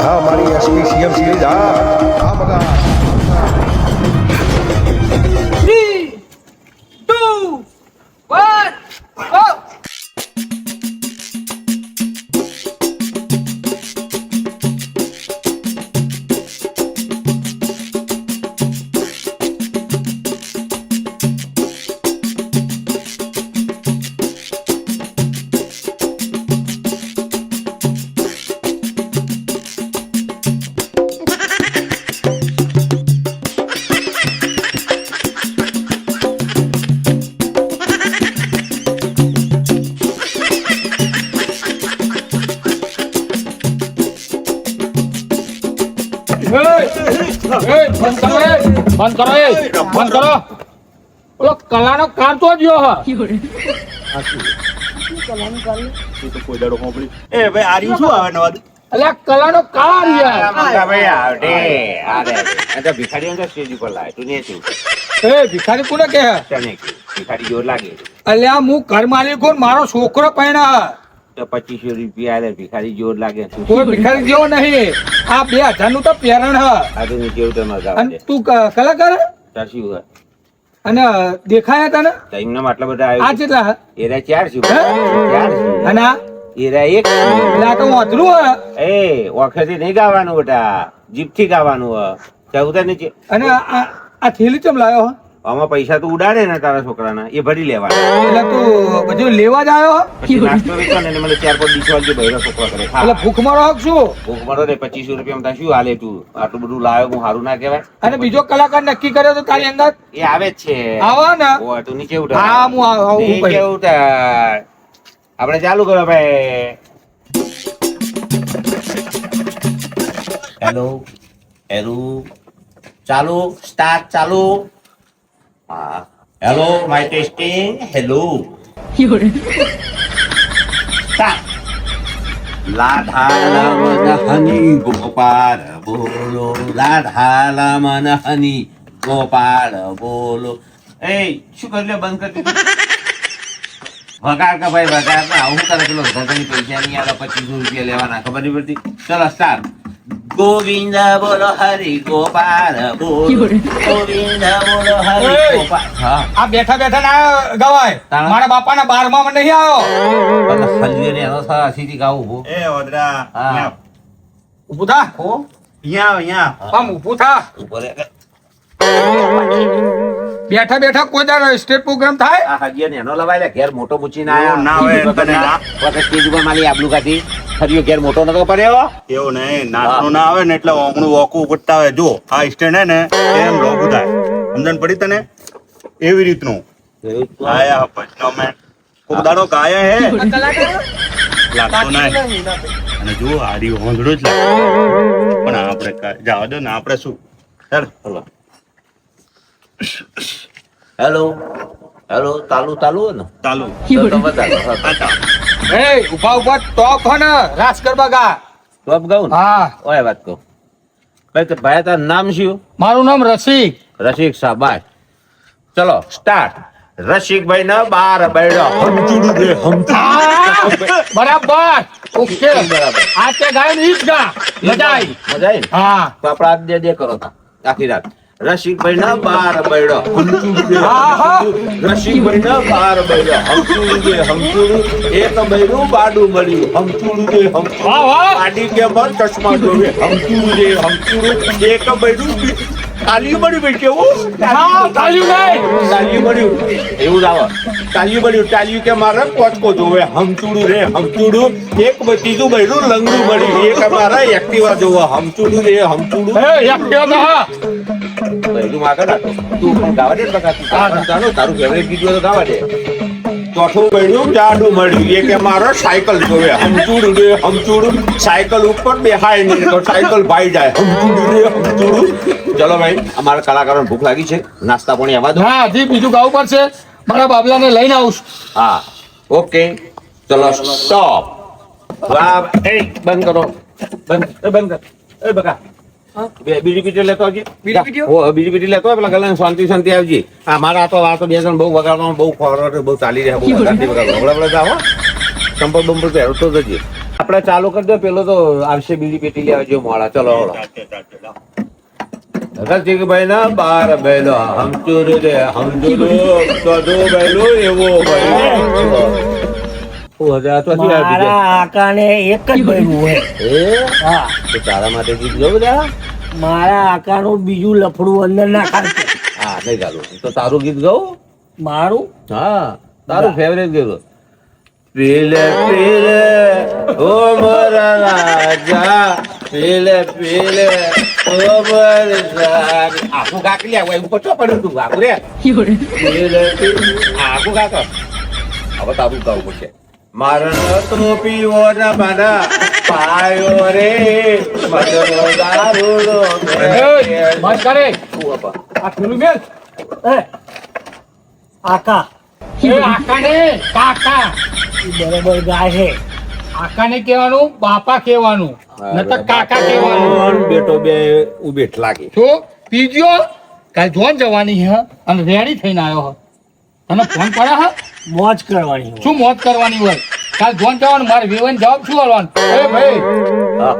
હા મારી SP CM series હા બગા 3, 2, 1, go! બંધ કરો ઓલો કલાનો કાર તો ગયો હ એ ભાઈ આર્યું શું આવે નવાદ એટલે કલાનો કાર યાર ભિખારી સ્ટેજ ઉપર લાવે તું ને શું એ ભિખારી કોને કહે ભિખારી જોર લાગે અલ્યા હું ઘર માલિક મારો છોકરો પૈણા તો 2500 રૂપિયા આલે ભિખારી જોર લાગે કોઈ ભિખારી જેવો નહીં આ 2000 નું તો પેરણ હ આ તો કેવું તો મજા અને તું કલાકાર ચારસી અને દેખાયા તને ટાઈમ ના આટલા બધા આ આવ્યો કેટલા હ? એરા 400 અને આ એરા 1 એટલે આ તો વાંધરું હ એ વખતે નહીં ગાવાનું બેટા જીપ થી ગાવાનું ચૌદા નીચે અને આ થેલી ચમ લાયો હ આમાં પૈસા તો ઉડાડે ને તારા છોકરાના એ ભરી લેવાના એટલે તું બધું લેવા જ આવ્યો હ? પછી નાસ્તો વેચો ને એને મને 4-5 ડીશ વાળજો બૈરા છોકરા કરે એટલે ખા ભૂખ મારો હક શું ભૂખ મળો ને 2500 રૂપિયા શું હાલે તું આટલું બધું લાવ્યો હું સારું ના કહેવાય અને બીજો કલાકાર નક્કી કર્યો તો તારી અંગત એ આવે જ છે આવો ને ઓ તું નીચે ઉઠા હા હું આવું નીચે ઉઠા આપણે ચાલુ કરો ભાઈ હેલો હેલો ચાલુ સ્ટાર્ટ ચાલુ હા hello my testing hello start લાઢાલા મન હની ગોપાલ બોલો લાઢાલા મન હની ગોપાલ બોલો એ શું કરી લે બંધ કરી દીધું વગાડ કે ભાઈ વગાડ ના હું તારે પેલો ધગની પૈસા નહીં આલે 2500 રૂપિયા લેવાના ખબર નહીં પડતી ચલો સ્ટાર્ટ ગોવિંદ બોલો હરી ગોપાલ બોલો ગોવિંદ બોલો હરી ગોપાલ હા આ બેઠા બેઠા ના ગવાય તાણા? મારા બાપાના 12માં માં નહીં આવ્યો પણ હલ્લીને એનો સીધી ગાવું ઉભો એ ઓદરા હા ઊભું થા અહીંયા આમ ઊભું થા ઉભો રે બેઠા બેઠા કોઈ દાડો સ્ટેજ પ્રોગ્રામ થાય આ હજીને એનો લવાય લે ઘેર મોટો મૂચીને આયા ના હોય તને વખત સ્ટેજ ઉપર મારી આબલું કાઢી હરિયો ઘેર મોટો નતો પડ્યો એવું નહીં નાચનું ના આવે ને એટલે ઓગણું વોકું ઉપડતા હોય જો આ સ્ટેન્ડ હે ને એમ લોગું થાય સમજણ પડી તને એવી રીતનું આયા ભજનો મેં કોક દાડો ગાયા હે લાગતો નહીં અને જો આડી હોંધડો જ લાગે પણ આપણે જવા દો ને આપણે શું ચાલ ફરવા હેલો હેલો તાલુ તાલુ ને ચાલુ તો બતાવો એ ઉભા ઉભા ટોપ હે ને રાસ ગરબા ગા તો અબ ગાઉં ને હા ઓય વાત કહું ભાઈ તો ભાઈ તારું નામ શું મારું નામ રસિક રસિક સાબાશ ચલો સ્ટાર્ટ રસિકભાઈ ના 12 બૈડા હમચુડું દે બરાબર ઓકે બરાબર આ તે ગાય ને ઈજ ગા મજા આવી મજા આવી ને હા તો આપણે આજ દે કરો તા આખી રાત રસિકભાઈ ના 12 બૈડા હમચુડું દે રસિકભાઈ ના 12 બૈડા હમચુડું દે હમચુડું એક બૈરું બાડું મળ્યું હમચુડું દે હમચુડું વાહ વાહ આડી કે પર ચશ્મા જોવે હમચુડું દે હમચુડું એક બૈરું તાલી મળ્યું ભાઈ કેવું હા તાલ્યું નહીં તાલ્યું મળ્યું એવું જ આવે તાલ્યું મળ્યું તાલ્યું કે મારા કોચકો જોવે હમચુડું રે હમચુડું એક ત્રીજું બૈરું લંગડું મળ્યું એક મારા એક્ટિવા જોવે હમચુડું રે હમચુડું એ એકટીવા તો હા બૈરું માગા નાખો તું પણ ગાવા દે ને બકા તું ચાલો તારું ફેવરેટ ગીત હોય તો ગાવા દે ચોથું બૈરું જાડું મળ્યું એ કે મારો સાયકલ જોવે હમચુડું રે હમચુડું સાયકલ ઉપર બેહાય નહીં તો સાયકલ ભાઈ જાય હમચુડું રે હમચુડું ચલો ભાઈ અમારા કલાકારોને ભૂખ લાગી છે નાસ્તા પાણી આવવા દો હા હજી બીજું ગાવું પડશે મારા બાબલાને લઈને આવું છું. હા ઓકે ચલો સ્ટોપ એ બંધ કરો બંધ કર એ બકા બીજી પીટી લેતો આવજે બીજી પીટીઓ? બીજી પીટી લેતો આવ, પેલા ગલાને શાંતિ આવજે હા મારા તો બે જણ બહુ વગાડવાનું બહુ ખબર બહુ ચાલી રહ્યા બહુ વગાડતી વગાડવા હમણાં જાઓ ચંપલ બંપલ પહેરો તો જજે આપણે ચાલુ કરી દો, પેલો તો આવશે બીજી પેટી લેવા જો મોડા. ચલો હળો. રસિકભાઈ ના 12 બેલો હમચુર રે હમચુર તો દો બેલો એવો મારા આકાને એક જ બૈરું હોય. હા, તો તારા માટે ગીત ગયું બધા? મારા આકાનું બીજું લફડું અંદર ના ખાતું. હા, નહીં ગાલું તો તારું ગીત ગાઉં? મારું હા, તારું ફેવરેટ ગીત. પીલે પીલે ઓ મારા રાજા, પીલે પીલે ઓ મારા આખું કાકી લે ઉપર ચો પડ્યું તું આખું રે પીલે આખું કાકો. હવે તારું ગાવું પડશે. મારા નતનો પીવો ના મારા પાયો રે મજનો દારૂડો બસ કરે આ પેલું મેલ એ આકા એ આકાને કાકા ઈ બરોબર ગાય છે. આકાને કહેવાનું બાપા કહેવાનું નતર કાકા કહેવાનું. બેટો બે ઉભેઠ લાગે. શું પીજો કાલ જોન જવાની હે અને રેડી થઈને આવ્યો હે તને ફોન પડે હે મોજ કરવાની હોય. શું મોત કરવાની હોય કાલ જોન જવાનું મારે વેવન જવાબ શું આલવાનું એ ભાઈ હા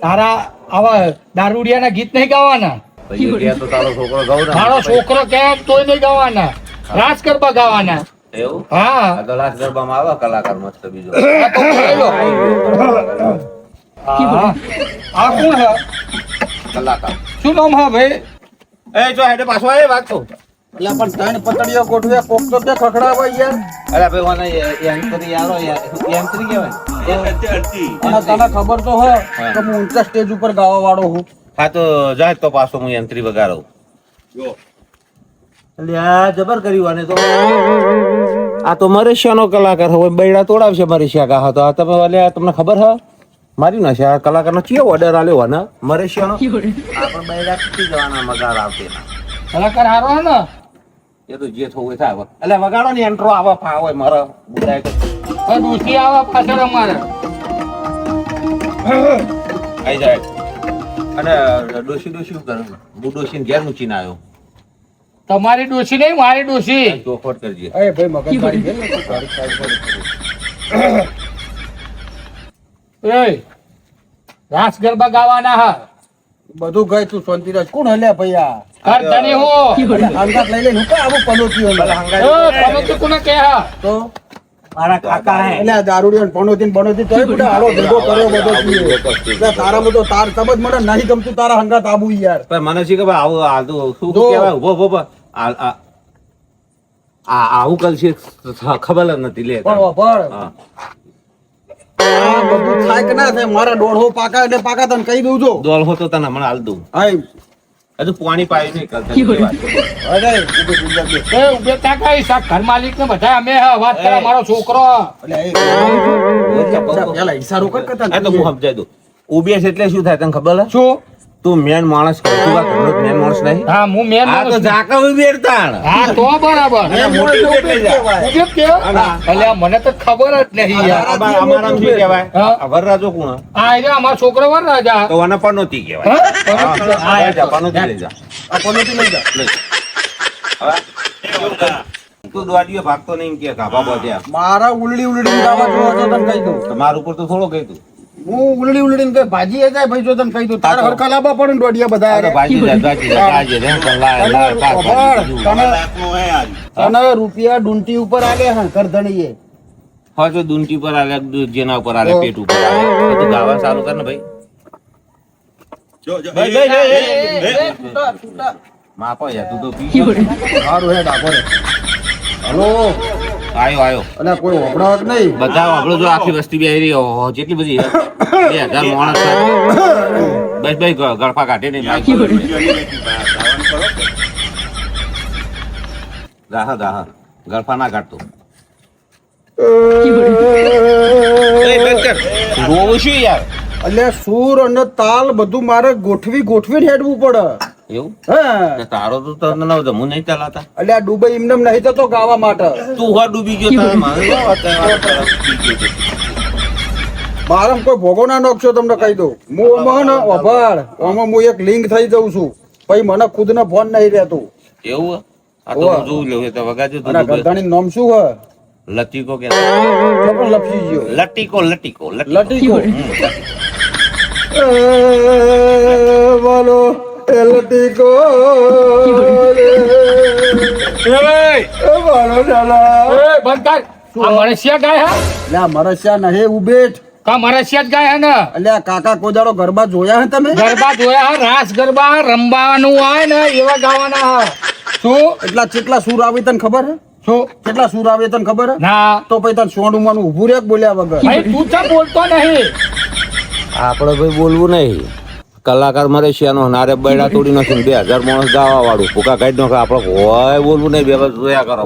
તારા આવા દારૂડિયાના ગીત નહીં ગાવાના પછી કે તો તારો છોકરો ગાવ ને મારો છોકરો કે તોય નહીં ગાવાના રાસ ગરબા ગાવાના. એવું હા આ તો લાસ્ટ ગરબામાં આવે કલાકાર મસ્ત બીજો આ તો બોલો. હા. આ કોણ હે કલાકાર શું નામ હે ભાઈ એ જો હેડે પાછો આવે વાત તો એટલે પણ ત્રણ પતડીઓ ગોઠવે કોક તો તે ખખડાવે યાર. અરે ભાઈ વાના યંત્રી યારો યંત્રી કહેવાય. અને તને ખબર તો હોય કે હું ઊંચા સ્ટેજ ઉપર ગાવા વાળો હું. હા તો જાય તો પાછો હું યંત્રી વગાડું. એટલે આ જબર કર્યું આને તો. આ તો મરેશિયાનો કલાકાર હવે બૈડા તોડાવશે મરેશિયા કા હતો. આ તમે વાલે તમને ખબર હે મારી ના છે આ કલાકારનો ચિયો ઓર્ડર આલ્યો ને મરેશિયાનો. આ પણ બૈડા કીધી જવાના મગાર આવશે કલાકાર હારો હે ને એ તો જે થવું એ થાય. એટલે વગાડો ને એન્ટ્રો આવા ફાવે મારે બુડાય ડૂસી આવા પાછળ અમારે આઈ જાય. અને ડોશી ડોશી શું કરું હું ડોશીને ઘેર મૂકીને આવ્યો. તમારી ડોસી નહીં મારી ડોસી ચોખવટ કરજે. એ ભાઈ મગજ મારી ગઈ ને તો તારી સાઈડ પર. એ રાસ ગરબા ગાવાના હા બધું ગઈ તું શાંતિ રાખ. કોણ હલ્યા ભાઈ આ? કરધણી હો હંગાત લઈ લઈને હું કા આવું પનોતી હોય? તમે તો કોને કહે હા તો મારા કાકા હે. એટલે આ દારૂડિયો ને પનોતી ને બનોતી તોય બધા હાલો ભેગો કર્યો બધો થયો. એટલે તારામાં તો તાર સમજ મને નહીં ગમતું તારા હંગાત આબુ યાર. પણ મને શી ખબર આવું આ તો શું જો. કહેવાય ઉભો ઉભો આવું કલ છે ખબર જ નથી લે. પણ વાપર હા આ બધું થાય કે ના થાય મારા દોઢો પાકા એટલે પાકા તને કહી દઉં છો. દોલ હો તો તને હમણાં હાલ દઉં. હાય હજુ પાણી પાયું નહીં કરતા. અરે ઊભી ઊભી ઊભી. એ ઉભે તાકા ઈ શાક ઘર માલિક ને બધા અમે હા વાત કરે મારો છોકરો એટલે એ પેલા ઈશારો કર કરતા આ તો હું સમજાય દઉં. ઉભી છે એટલે શું થાય તને ખબર હે? શું તું મેન માણસ તું આ ઘરનો મેન માણસ નહીં. હા હું મેન આ તો ઝાકા ઉભી તાણ. હા તો બરાબર એ મોટી ઉભી કહેવાય. ઉભે કે અલ્યા મને તો ખબર જ નહીં યાર અમારામાં શું કહેવાય? હા. આ વરરાજો કોણ? આ એ અમારો છોકરો વર રાજા તો આને પનોતી કહેવાય. હા? હા, લઈ જા, પનોતી લઈ જા. આ પનોતી લઈ જા. લઈ. હવે તું દોડીયો ભાગતો નહીં કે ગાભા બોધ્યા. મારા ઉલડી ઉલડી ગાવા જોવો છો તને કહી દઉં. તમારા ઉપર તો થોડો કહી તું. હું ઉલડી ઉલડી કઈ ભાજી જાય ભાઈ જો તને કહી દઉં તારા હરખા લાવવા પડે ને દોડિયા બધા અરે હારે. ભાજી જા, ભાજી જા, ભાજી જા. રેમ કર, લાય, લાય, પાક, ખબર, ભાજી તને લાખનું હે આજ. તને રૂપિયા ડુંટી ઉપર આલે હા કરધણીએ. હા તો દુંટી પર આલે, જેના ઉપર આલે, પેટ ઉપર આલે. તો તું ગાવા ચાલુ કર ને ભાઈ. જો, જો. ભાઈ, ભાઈ, ભાઈ, છૂટા, છૂટા. માપો યાર, તું તો પી ગયો. સારું હે ડાકો રે. હલો આયો, આયો. અને કોઈ વપરાવટ નહીં. બધા આપણો જો આખી વસ્તી બેહી રહી, ઓહો, જેટલી બધી 2000 માણસ છે. બસ ભાઈ ગળફા કાઢે નહીં દાવાનું કરો. દાહા દાહા ગળફા ના કાઢતો. રોવું શું યાર? એટલે સૂર અને તાલ બધું મારે ગોઠવીને હેડવું પડે. એવું હા તો તારો તો તને ન હું નહીં ચલાતા. એટલે આ દુબઈ એમને એમ નહીં થતો ગાવા માટે. તું હો ડૂબી ગયો તારે મારે શું વાત કરે? મારે કોઈ ભોગો ના નોખશો તમને કહી દઉં. હું આમાં ને અભાર આમાં હું એક લિંક થઈ જઉં છું. પછી મને ખુદને ફોન નહીં રહેતું. એવું હે? આ તો હું જોઉં લઉં તો વગાડજો તું અને ડૂબે. ગરદાણી નામ શું હે? લતીકો કે તો પણ લપસી ગયો. લટીકો લટીકો લટીકો. બોલો એ લટીકો બોલો લાલા. એ બંધ કર. આ મરસિયા ગાય હા લ્યા મરસ્યા નહીં ઉભેટ. કા મરસિયા જ ગાય હે ને અલ્યા કાકા કોદાળો ગરબા જોયા હે તમે? ગરબા જોયા હા, રાસ ગરબા રમવાનું હોય ને એવા ગાવાના હા. શું એટલા કેટલા સૂર આવે તને ખબર હે? શું કેટલા સૂર આવે તને ખબર હે? ના તો પછી તને સોનું માનું ઊભું રે બોલ્યા વગર. ભાઈ તું ચા બોલતો નહીં. આપણે ભાઈ બોલવું નહીં. કલાકાર મરે છે નારે બૈડા તોડી નાખીને 2000 માણસ ગાવા વાળું ભૂકા કાઢી નાખે. આપણે હોય બોલવું નહીં. બે બસ જોયા કરો.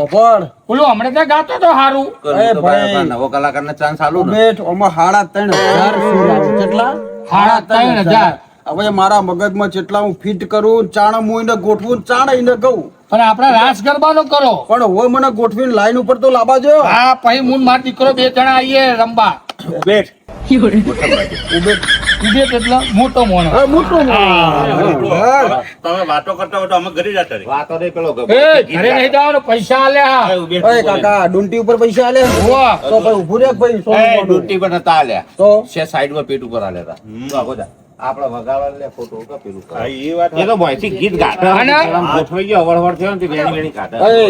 ઓફર ઓલું હમણાં ત્યાં ગાતો તો હારું. એ ભાઈ. નવો કલાકાર ને ચાન્સ આલું ને. ઉભેટ ઓમાં 3,500 સૂર આવે. કેટલા? 3,500. હવે મારા મગજમાં જેટલા હું ફિટ કરું ચાણ હું એને ગોઠવું ચાણ એને કહું પણ આપણે રાસ ગરબાનો કરો. પણ હોય મને ગોઠવીને લાઈન ઉપર તો લાવવા જો. હા પછી હું માર દીકરો 2 જણા આવીએ રમવા. બેઠ ઉભેટ એટલે મોટો મોણો. હા મોટું તમે વાતો કરતા હોય તો અમે ઘરે જતા રહીએ. વાતો નહીં પેલો એ ઘરે નહીં જવાનું, પૈસા આલ્યા. ઓય કાકા ડુંટી ઉપર પૈસા આલે હોવા. તો ભાઈ ઊભું રે ભાઈ સોનું મોનું. ડૂટી પર નતા આલ્યા. તો છે સાઈડ માં પેટ ઉપર આલ્યા હતા. તો બધા આપણે વગાડવા લે ફોટો કા પેલું હા, કરે. એ વાત એ તો ભયથી ગીત ગાતા અને? આમ ગોઠવાઈ ગયો અવળવળ થયો ને તે વેણી વેણી ગાતા. ઓય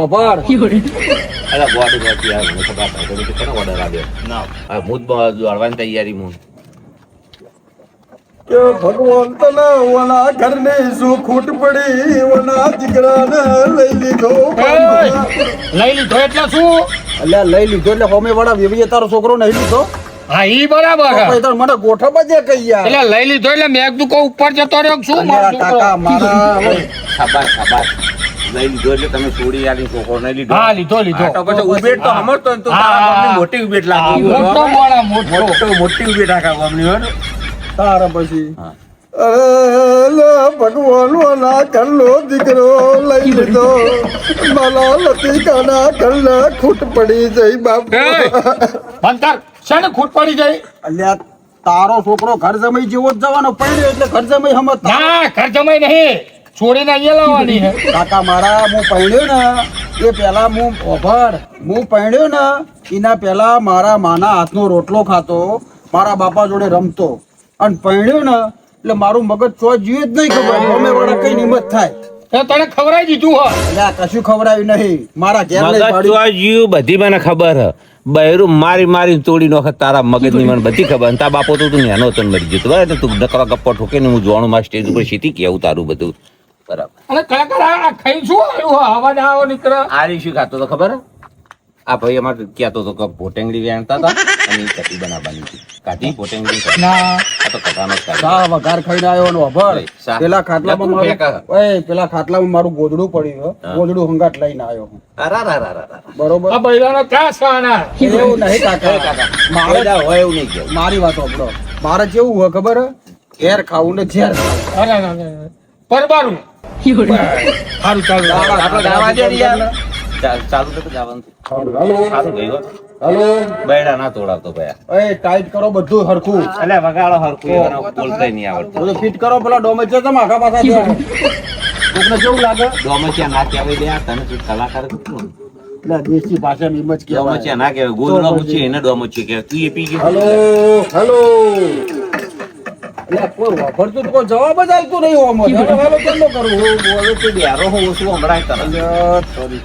ઓફર અરે બોડી બોડી યાર મને ખબર પડે કે કેનો ઓર્ડર આવ્યો. ના આ મુદ દોડવાની તૈયારી મું. કે ભગવાન તને ઓલા ઘરને શું ખૂટ પડી ઓલા દીકરાને લઈ લીધો. લઈ લીધો એટલે શું? અલ્યા લઈ લીધો એટલે હોમે વાળા વેવીએ તારો છોકરો નહીં લીધો. હા ઈ બરાબર તો હે. પછી તાર મને ગોઠવવા દે કઈ યાર. એટલે લઈ લીધો એટલે મેં કીધું કોઈ ઉપર જતો રહ્યો કે શું અલ્યા મારો છોકરો? કાકા મારા શાબાશ શાબાશ. લઈ લીધો એટલે તમે છોડી આલી છોકરો નહીં લીધો. હા લીધો લીધો. આ તો પછી ઉભેટ તો સમજતો ને તું હા, તારા હા. ગામની મોટી ઉભેટ હા, લાગી. મોટો મોણો મોટો. મોટી ઉભેટ આખા ગામની હોય ને. તારા પછી હા. અરે ભગવાન વાલા ઘરનો દીકરો લઈ લીધો મારા લતિકાના ઘરને ખૂટ પડી જઈ બાપ. એ, બંધ કર. શાને ખૂટ પડી જાય? અલ્યા તારો છોકરો ઘર જમાઈ જેવો જ જવાનો પડ્યો એટલે ઘર જમાઈ સમજ. ના ઘર જમાઈ નહીં, છોડીને અહીંયા લાવવાની હે. કાકા મારા હું પહેણ્યો ને એ પેલા હું પહેણ્યો ને એના પેલા મારા માના હાથનો રોટલો ખાતો, મારા બાપા જોડે રમતો અને પહેણ્યો ને એટલે મારું મગજ ચો જીવે જ નહીં ખબર અમે વાળા કઈ નિમત થાય. એ તને ખવડાવી દીધું હો. એટલે આ કશું ખવડાવ્યું નહીં મારા ઘેર લઈ મગજ પાડ્યું. તો જીવ બધી મને ખબર હ. બૈરું મારી મારી તોડી નોખત તારા મગજની મને બધી ખબર. અને તારા બાપો તો તું નેનો હતો ને મરી જતો બરાબર. તું નકરો ગપ્પો ઠોકે ને હું જોવાનું મારા સ્ટેજ ઉપર સીધી કેવું તારું બધું બરાબર. અને કલાકાર આ ખાઈ શું આવ્યું હો? અવાજ આવો નીકળે. આરી શું ખાતો તો ખબર હે? આ ભાઈ અમારે કહેતો હતો કે ભોટેંગડી વેણતા હતા અને એ કટી બનાવવાની હતી. કાઢી ભોટેંગડી કાઢી. ના આ તો કટાનો જ કાઢી. સા વઘાર ખાઈને આવ્યો ને અભર. સા. પેલા ખાટલામાં લખું મારું ફેંકા. ઓય પેલા ખાટલામાં મારું ગોદડું પડ્યું હે. હા. ગોદડું હંગાટ લઈને આવ્યો હું. અરારારારારા. બરોબર આ બૈરાનો ક્યાં સહાના? એવું નહીં કાકા મારે કોઈ હોય એવું નહીં કેવું. મારી વાત સાંભળો. મારે કેવું હોય ખબર હે? ઘેર ખાવું ને ઝેર ખાવું. અરે અરે, અરે. પરબારું. સારું ચાલો. આપણે ગાવા દે ને યાર. ચાલુ તો ગાવાનું છે. સારું ગયું હો. હાલો બૈડા ના તોડાવતો ભાઈ. ઓય ટાઈટ કરો બધું હરખું. એટલે વગાડો હરખું એનો બોલતાય નહીં આવડતું. બધું ફિટ કરો પેલા ડોમેજ છે તમે આખા પાછા છે. કોકને કેવું લાગે? ડોમચિયા ના કહેવાય લે આ તને તું કલાકાર કેટલું એટલે દેશી ભાષામાં એમ જ કહેવાય. ડોમચિયા ના કહેવાય. ગોદડો પૂછે એને ડોમચિયો કહેવાય. તું એ પી ગયો. હાલો હાલો એટલે કોઈ વાપરતું તો કોઈ જવાબ જ આવતું નહીં ઓમો. હાલો હાલો કેમ ન કરું? હું બોલું તું બેરો હું ઓછું હમણાં તને. અલ્યા, sorry.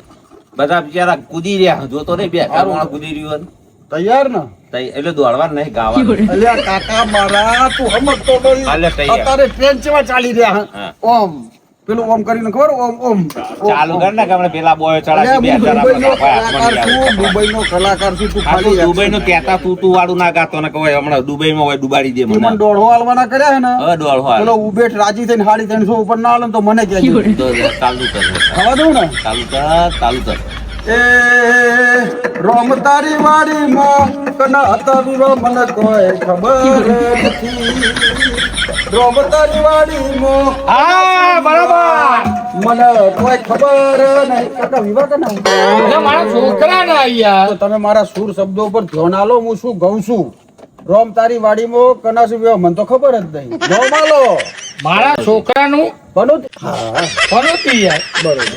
બધા બિચારા કૂદી રહ્યા જોતો નહીં બે માણસ કૂદી રહ્યું હોય. તૈયાર ને? એટલે દોડવાનું નહીં ગાવાનું. અલ્યા કાકા મારા તું સમજતો નહીં. અલ્યા તૈયાર. અત્યારે ટ્રેન કેવા ચાલી રહ્યા હા. ઓમ પેલું ઓમ કરીને ખબર ઓમ ઓમ ચાલુ કર ને કે હમણાં પેલા બોય અલ્યા, ચડાવી હું દુબઈનો કલાકાર છું તું ખાલી દુબઈ નું કેતા તું વાળું ના ગાતો ને કહે હમણાં દુબઈમાં હોય ડુબાડી દે મને મને. દોઢો હાલવાના કર્યા હે ને હવે દોડ હોય. પેલો ઉભેઠ રાજી થઈને 350 ઉપર ના હાલે ને તો મને કહેજો. તો ચાલુ કર. ખાવા દઉં ને ચાલુ કર. એ રોમ તારી વાડી માં કના હતા વિવા મને કોઈ ખબર નથી. રોમ તારી વાડી માં હા બરાબર. મને કોઈ ખબર નહીં. કાકા વિવા કે ના? એટલે મારા છોકરા ના અહીંયા. તો તમે મારા સુર શબ્દો ઉપર ધ્યાન આલો. હું શું ગાઉં છું? રોમ તારી વાડીમાં કના શું વિવા મને તો ખબર જ નહીં. ધ્યાન આલો. મારા છોકરાનું બનો હા પનોતી યાર. બરોબર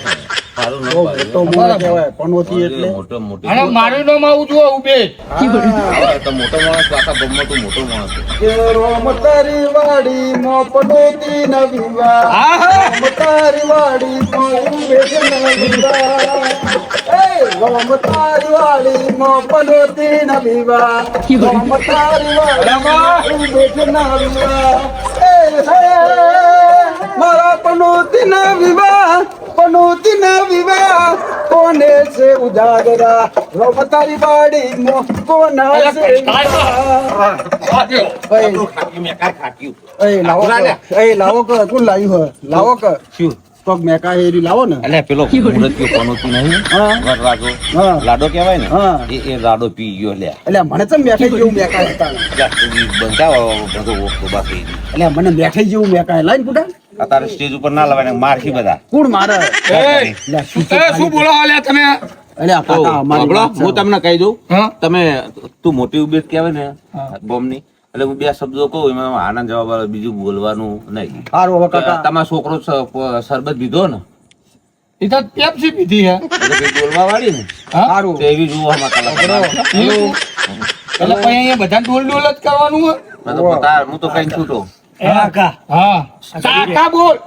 સારું ન બહુ પાડ્યું. મોટો મોણો કહેવાય પનોતી એટલે મોટો મોટી અને મારું નામ આવું જુઓ ઉભે હવે તો મોટો માણસ આખા ગામમાં તો મોટો માણસ છે. કે રોમ તારી વાડી મો પનોતી ન વિવાહ હા હા રોમ તારી વાડી મો ઉમેશ ન વિવાહ એ રોમ તારી વાડી મો પનોતી ન વિવાહ રોમ તારી વાડી મો ઉમેશ ન વિવાહ એ હે મારા પનોતી ન વિવાહ પનોતી ન વિવાહ કોને છે ઉજાગરા રોમ તારી વાડી મો કોના છે વિવાહ આપણું ખાટ્યું મેકાર ખાટ્યું. એ લાવો કે એ લાવો કે કોણ લાવ્યું હોય લાવો કે શું? કોક મેકા હેરી લાવો ને અલ્યા પેલો મુરતિયો પનોતી નહીં હા. વરરાજો હા. લાડો કહેવાય ને હા. એ લાડો પી ગયો લ્યા. એટલે મને તો મેકાઈ જેવું મેકાય હતા અલ્યા તું બંધાવો બધો ઓળખો બાકી એટલે મને મેકાઈ જેવું મેકાય લાઈન કુડા અત્યારે સ્ટેજ ઉપર ના લવાય ને મારથી બધા. કોણ મારે એ શું બોલો હાલ્યા તમે એટલે આ કાકા અમારી સાંભળો, વાત છે. હું તમને કહી દઉં હા તમે તું મોટી ઉબેટ કહેવાય ને બોમની એટલે હું બે શબ્દો કહું એમાં આનંદ જવાબ આવે, બીજું બોલવાનું નહીં. હારું હવે કાકા તમારો છોકરો શરબત પીધો ને એ તો પેપ્સી પીધી હે એટલે કઈ બોલવા વાળી ને હા હારું તો એવી જુઓ આમાં કલાકાર. એટલે પછી અહીંયા બધા ડોલ ડોલ જ કરવાનું હોય મેં તો પતા- હું તો કઈ છૂટો. એ આકા હા કાકા બોલ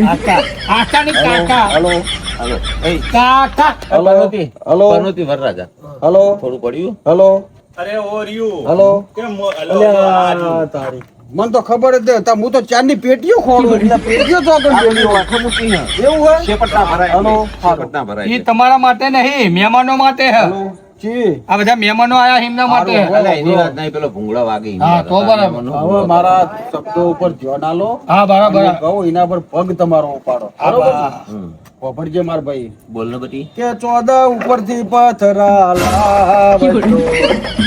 આકા કાકા ની કાકા હલો હાલો એ કાકા હલો પનોતી હલો પનોતી વરરાજા હલો થોડું પડ્યું. હલો અરે ઓરિયું હલો કેમ અલ્યા તારી મને તો ખબર જ નહીં હું તો ચાંદની પેટીઓ ખોડું એટલે પેટીઓ તો આગળ પેટીઓ આખો મૂકી હે. એવું હોય શેપટ ના ભરાય. હલો. શેપટ ના ભરાય. એ તમારા માટે નહીં મહેમાનો માટે હે હલો જી આ બધા મહેમાનો આયા એમના માટે હે. હારું, અલા, એની વાત નહીં, પેલો ભૂંગળો વાગે એની હા, વાત. તો બરાબર. હવે મારા શબ્દો ઉપર ધ્યાન આલો હા બરાબર હું કહું એના પર પગ તમારો ઉપાડો બરોબર ને? હમ. ખબરજે માર ભાઈ બોલ ને બટી. કે 14 ઉપરથી પથરા લાવજો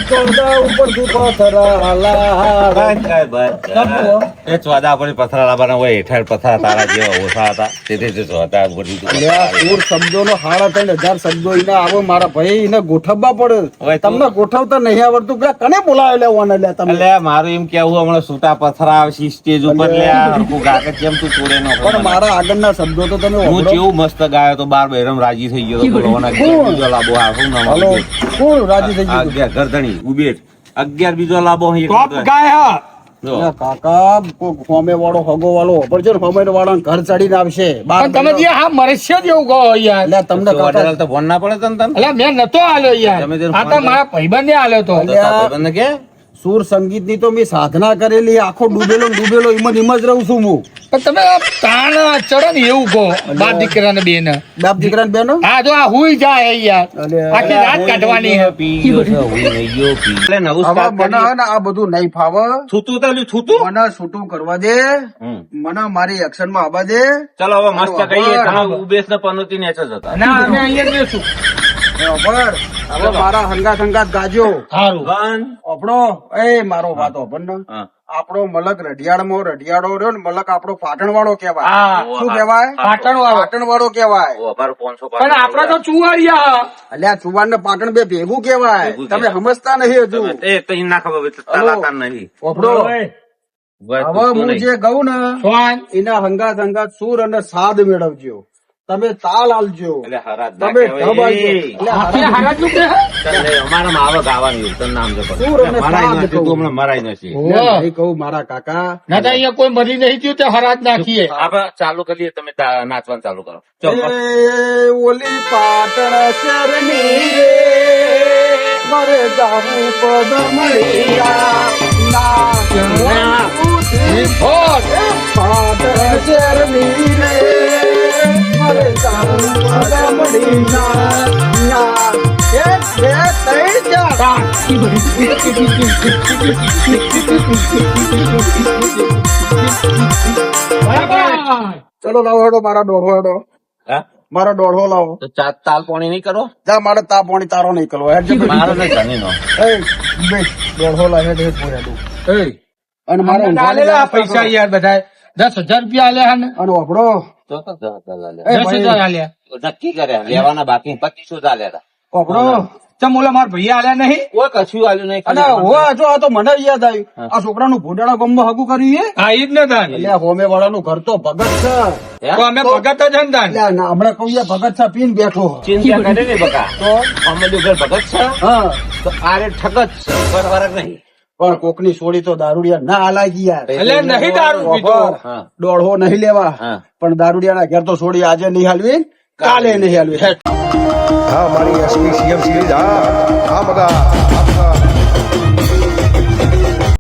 14 ઉપરથી પથરા લાવજો એ ચોદા પર પથરા લાવવાના હોય, હેઠળ પથરા તારા જેવા ઓછા હતા તેથી તે ચોદા ઉપરથી તું પથરા અલ્યા લાવ્યો. સુર શબ્દોનો 3,500 શબ્દો એને આવો મારા ભાઈ એને ગોઠવવા પડે હવે તું- તમને ગોઠવતા નહીં આવડતું પેલા કને બોલાવે લેવાના લ્યા તમે અલ્યા, મારું એમ કેવું હમણાં છૂટા પથરા આવશે સ્ટેજ ઉપર લ્યા હરખું ગાકે કેમ તું તોડે નો પણ મારા આગળના શબ્દો તો તમે હું વાપરો. કેવું મસ્ત ગાયો તો બાર બહેરમ રાજી થઈ ગયો તો બોલવાના બીજો લાભો આ શું નામ હલો ઉબેટ? કોણ રાજી થઈ ગયું 11 ગરદણી ઉબેટ 11 બીજો લાભો અહીં ટોપ એક ગાય હા જો. અલ્યા કાકા કોક હોમે વાળો હગો વાળો પડજો ને હોમે વાળા ઘર ચડીને આવશે બાર પણ તમે જે હા મરશે જ એવું કહો યાર એટલે તમને તો કાકા વડાલાલ તો ફોન ના પડે તને તને? એટલે મેં નતો આલ્યો યાર તમે જેને આ તો ફોન મારા ભાઈબંધે આલ્યો તો તો તારા ભાઈબંધને કે સુર સંગીત ની તો મેં સાધના કરેલી આખો ડૂબેલો ને ડૂબેલો એમ જ રહું છું હું પણ તમે આ તાણ ચડો ને એવું કહો બાપ દીકરાને બેન બાપ દીકરાને બેનો હા જો આ હુઈ જાય યાર અલ્યા. આખી રાત કાઢવાની હે પી ગયો છે, હું નહીં ગયો પી. એટલે નવું હવે start મને કરીએ. હે ને આ બધું નહીં ફાવે છૂતું તો લ્યું, છૂતું. મને છૂટું કરવા દે હમ. મને મારી એક્શન માં આવવા દે ચાલો હવે મસ્ત કહીએ તમે ઉબેશ ને પનોતી ને જ હતા. ના અમે અહીંયા જ બેસું એ અભર, હવે મારા હંગાત હંગાત ગાજો સારું વન. આપણો એ મારો વાત અભર ને હા. આપણો મલક રઢિયાળમાં રઢિયાળો રહ્યો ને મલક આપણો પાટણ વાળો કહેવાય હા શું કહેવાય પાટણ વાળો પાટણ વાળો કહેવાય ઓ, અમારું 500 પણ આપડે તો ચુવાડિયા અલ્યા ચુવાણ ને પાટણ બે ભેગું કહેવાય ભેગું તમે કહેવાય. સમજતા નહીં હજુ તમે- એ તો ઈ ના ખબર હોય તો તાલાતા નહીં. ઓપડો વાત હવે પૂછતો હું નહીં. જે કહું ને સોન એના હંગાત હંગાત સુર અને સાદ મેળવજો તમે તાલ આલજો એટલે હરાજ ના તમે કહેવાય. ઢબ આલજો. એ, એટલે આપણે હરાજ- હારા જ નું કે હે? ચાલ લે, અમારામાં આવે ગાવાનું એવું, તને નામ જપો. સુર અને મરાય સાદ નથી, તું કહું. હમણાં મરાય નથી. ઓહો. નહીં કહું મારા કાકા ના તો અહીંયા કોઈ મરી નહીં થયું તે હરાજ નાખીએ આપણે ચાલુ કરીએ, તમે નાચવાનું ચાલુ કરો. ચલો. એ ઓલી પાટણ શરની રે મારે જાવું પદ મળ્યા ના હોર. પાટણ શરની રે મારે જાવું પદ મળ્યા ના એક બે ત્રણ ચાર બરાબર. ચલો લાવો હેડો મારા દોઢો હેડો હા? મારા દોઢો લાવો તો તાલ પાણી નહીં કરો. જા મારે તા પાણી તારો નહીં કરવો હેડ જબરી. મારો ને ધણીનો. એ બે દોઢો લા હેડ હેડ હેડ એ, અને મારે અમને આલેલા આ પૈસા યાર બધાય 10,000 રૂપિયા આલ્યા હે ને અને ઓપડો તો તો દસ હજાર લે. એ 10,000 આલ્યા નક્કી કર્યા લેવાના બાકી 2500 ચાલ્યા હતા. ઓપડો ચમ ઓલા મારા ભૈયા આલ્યા નહીં કોઈ કશું આલ્યું નહીં અને હોવા જો આ તો મને યાદ આવ્યું આ છોકરાનું ભોડાણા ગામમાં હગું કર્યું એ હા ઈ જ ને તાન એટલે હોમે વાળાનું ઘર તો ભગત છે તો અમે ભગત જ ને તાન એટલે ના, હમણાં કહું ભગત છે પીને બેઠો ચિંતા કરે ને બકા તો અમારું ઘર ભગત છે હા તો આરે ઠગત છે કોઈ ફરક નહીં પણ કોકની સોડી તો દારૂડિયા ના હાલાકી યાર એટલે નહીં દારૂ પીતો હા દોઢો નહીં લેવા હા પણ દારૂડિયાના ઘેર તો સોડી આજે નહીં હાલવી કાલે નહીં હાલવી હા મારી એસપી સીએમ સિરીઝ હા મગા